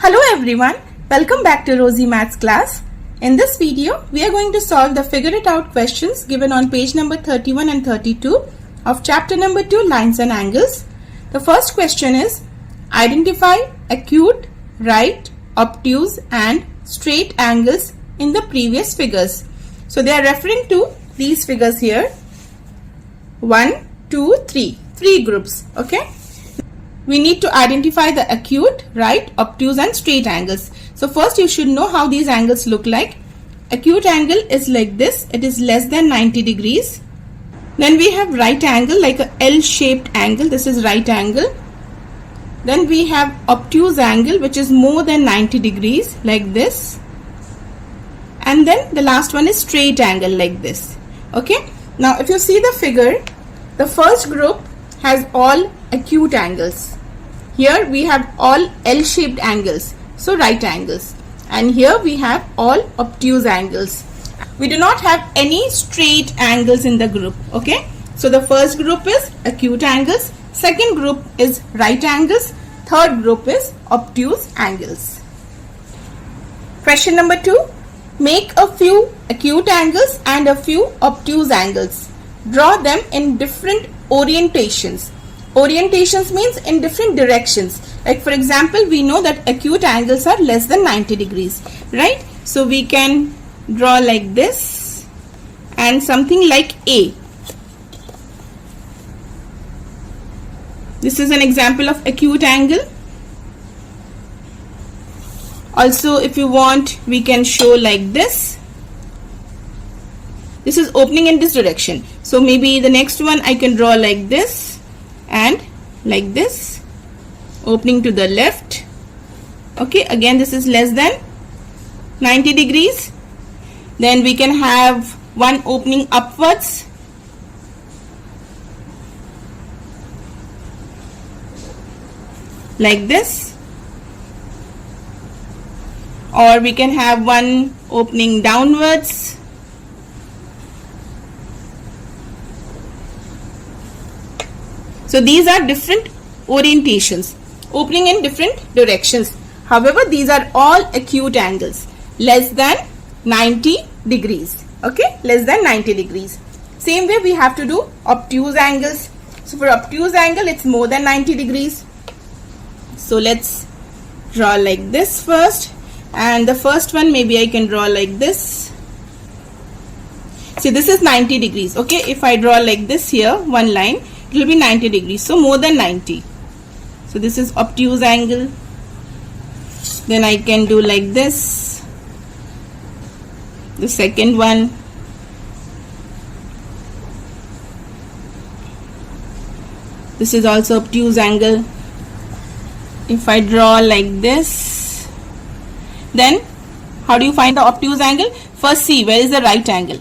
Hello everyone, welcome back to Rosie Maths class. In this video, we are going to solve the figure it out questions given on page number 31 and 32 of chapter number 2 lines and angles. The first question is identify acute, right, obtuse and straight angles in the previous figures. So they are referring to these figures here. 1, 2, 3. 3 groups. Okay. We need to identify the acute, right, obtuse and straight angles. So first you should know how these angles look like. Acute angle is like this. It is less than 90 degrees. Then we have right angle like a L-shaped angle. This is right angle. Then we have obtuse angle which is more than 90 degrees like this. And then the last one is straight angle like this. Okay. Now if you see the figure, the first group has all acute angles. Here we have all L-shaped angles, so right angles. And here we have all obtuse angles. We do not have any straight angles in the group. Okay. So the first group is acute angles. Second group is right angles. Third group is obtuse angles. Question number 2. Make a few acute angles and a few obtuse angles. Draw them in different orientations. Orientations means in different directions. Like for example, we know that acute angles are less than 90 degrees, right? So we can draw like this and something like A. This is an example of acute angle. Also, if you want, we can show like this. This is opening in this direction. So maybe the next one I can draw like this and like this, opening to the left. Okay, again this is less than 90 degrees. Then we can have one opening upwards. Like this. Or we can have one opening downwards. So these are different orientations, opening in different directions. However, these are all acute angles, less than 90 degrees. Okay, less than 90 degrees. Same way we have to do obtuse angles. So for obtuse angle, it's more than 90 degrees. So let's draw like this first. And the first one maybe I can draw like this. See, this is 90 degrees. Okay, if I draw like this here, one line, it will be 90 degrees. So more than 90. So this is obtuse angle. Then I can do like this. The second one. This is also obtuse angle. If I draw like this, then how do you find the obtuse angle? First see where is the right angle.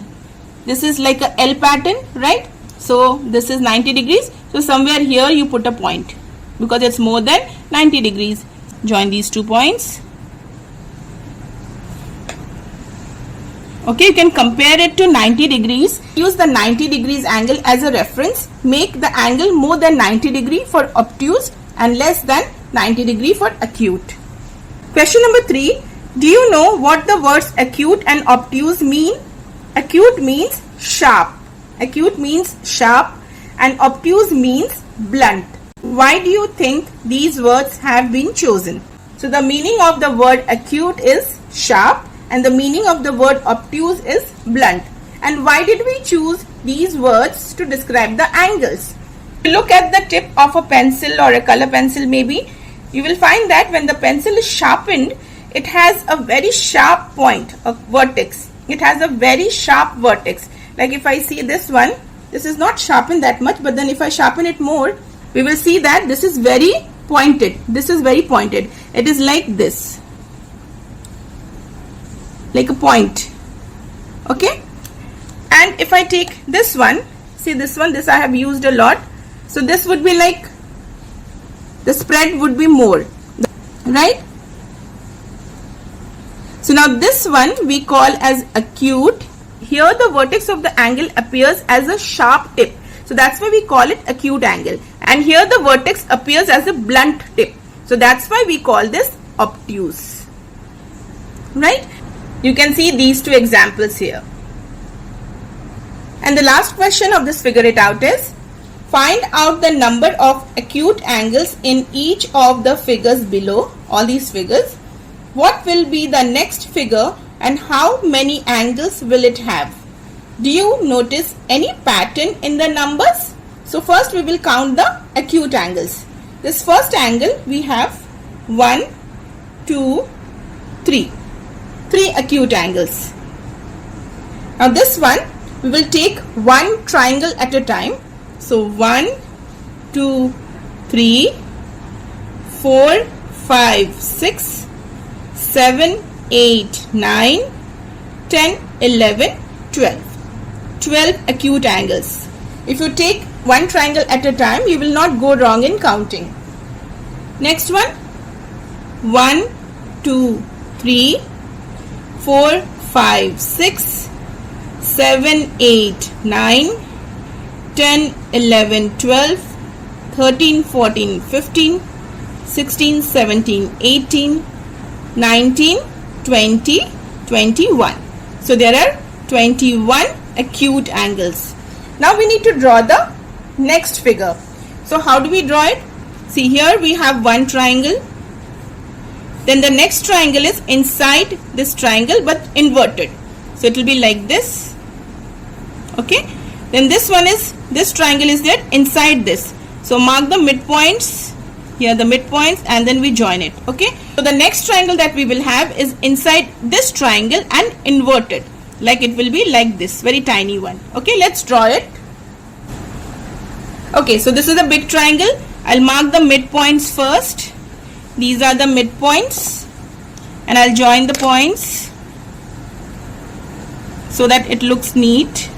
This is like a L pattern, right? So this is 90 degrees. So somewhere here you put a point because it's more than 90 degrees. Join these 2 points. Okay, you can compare it to 90 degrees. Use the 90 degrees angle as a reference. Make the angle more than 90 degree for obtuse and less than 90 degree for acute. Question number 3. Do you know what the words acute and obtuse mean? Acute means sharp. Acute means sharp and obtuse means blunt. Why do you think these words have been chosen? So the meaning of the word acute is sharp and the meaning of the word obtuse is blunt. And why did we choose these words to describe the angles? Look at the tip of a pencil or a color pencil maybe. You will find that when the pencil is sharpened, it has a very sharp point, a vertex. It has a very sharp vertex. Like if I see this one, this is not sharpened that much, but then if I sharpen it more, we will see that this is very pointed. This is very pointed. It is like this. Like a point. Okay. And if I take this one, see this one, this I have used a lot. So this would be like, the spread would be more. Right. So now this one we call as acute. Here the vertex of the angle appears as a sharp tip. So that's why we call it acute angle. And here the vertex appears as a blunt tip. So that's why we call this obtuse. Right? You can see these two examples here. And the last question of this figure it out is, find out the number of acute angles in each of the figures below, all these figures. What will be the next figure and how many angles will it have? Do you notice any pattern in the numbers? So first we will count the acute angles. This first angle we have 1, 2, 3. 3 acute angles. Now this one we will take one triangle at a time. So 1, 2, 3, 4, 5, 6, 7, 8, 9, 10, 11, 12. 12 acute angles. If you take one triangle at a time, you will not go wrong in counting. Next one, 1, 2, 3, 4, 5, 6, 7, 8, 9, 10, 11, 12, 13, 14, 15, 16, 17, 18, 19, 20, 21. So there are 21 acute angles. Now we need to draw the next figure. So how do we draw it? See, here we have one triangle. Then the next triangle is inside this triangle but inverted. So it will be like this. Okay. Then this triangle is there inside this. So mark the midpoints. Here the midpoints and then we join it. Okay. So the next triangle that we will have is inside this triangle and inverted. Like it will be like this, very tiny one. Okay, let's draw it. Okay, so this is a big triangle. I'll mark the midpoints first. These are the midpoints and I'll join the points so that it looks neat.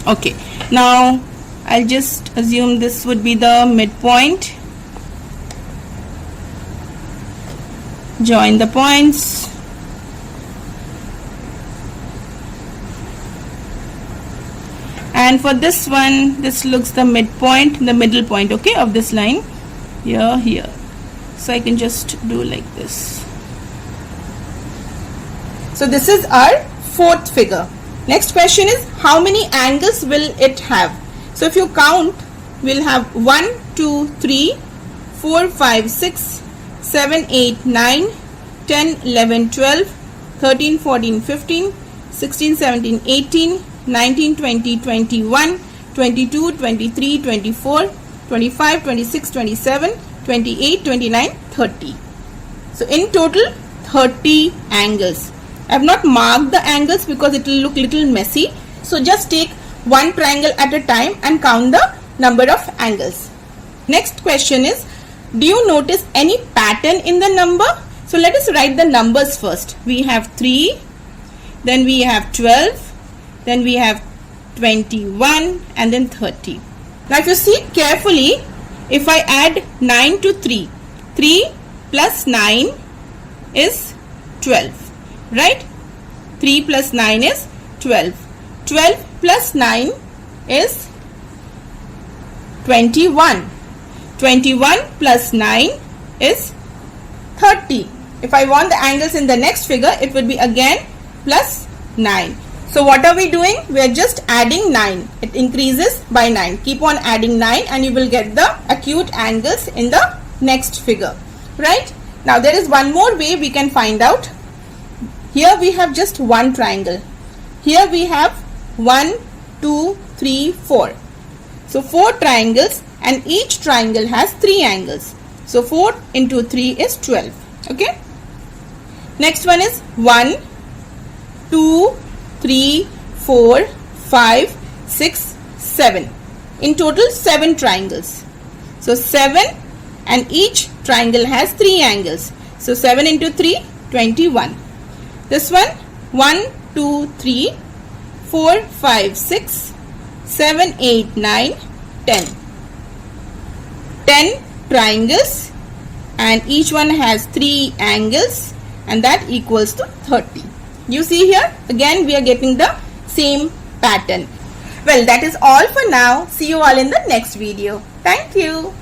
Okay, now I'll just assume this would be the midpoint. Join the points. And for this one, this looks the midpoint, the middle point, okay, of this line. Here. So I can just do like this. So this is our fourth figure. Next question is, how many angles will it have? So if you count, we'll have 1, 2, 3, 4, 5, 6, 7, 8, 9, 10, 11, 12, 13, 14, 15, 16, 17, 18, 19, 20, 21, 22, 23, 24, 25, 26, 27, 28, 29, 30. So in total 30 angles. I have not marked the angles because it will look little messy. So just take one triangle at a time and count the number of angles. Next question is, do you notice any pattern in the number? So let us write the numbers first. We have 3, then we have 12, then we have 21 and then 30. Now if you see carefully, if I add 9 to 3, 3 plus 9 is 12, right? 3 plus 9 is 12. 12 plus 9 is 21. 21 plus 9 is 30. If I want the angles in the next figure, it would be again plus 9. So what are we doing? We are just adding 9. It increases by 9. Keep on adding 9 and you will get the acute angles in the next figure. Right? Now there is one more way we can find out. Here we have just one triangle. Here we have 1, 2, 3, 4. So 4 triangles and each triangle has 3 angles. So 4 into 3 is 12. Okay. Next one is 1, 2, 3, 4, 5, 6, 7. In total 7 triangles. So 7 and each triangle has 3 angles. So 7 into 3, 21. This one 1, 2, 3, 4, 5, 6, 7, 8, 9, 10. 10 triangles and each one has 3 angles and that equals to 30. You see here again we are getting the same pattern. Well, that is all for now. See you all in the next video. Thank you.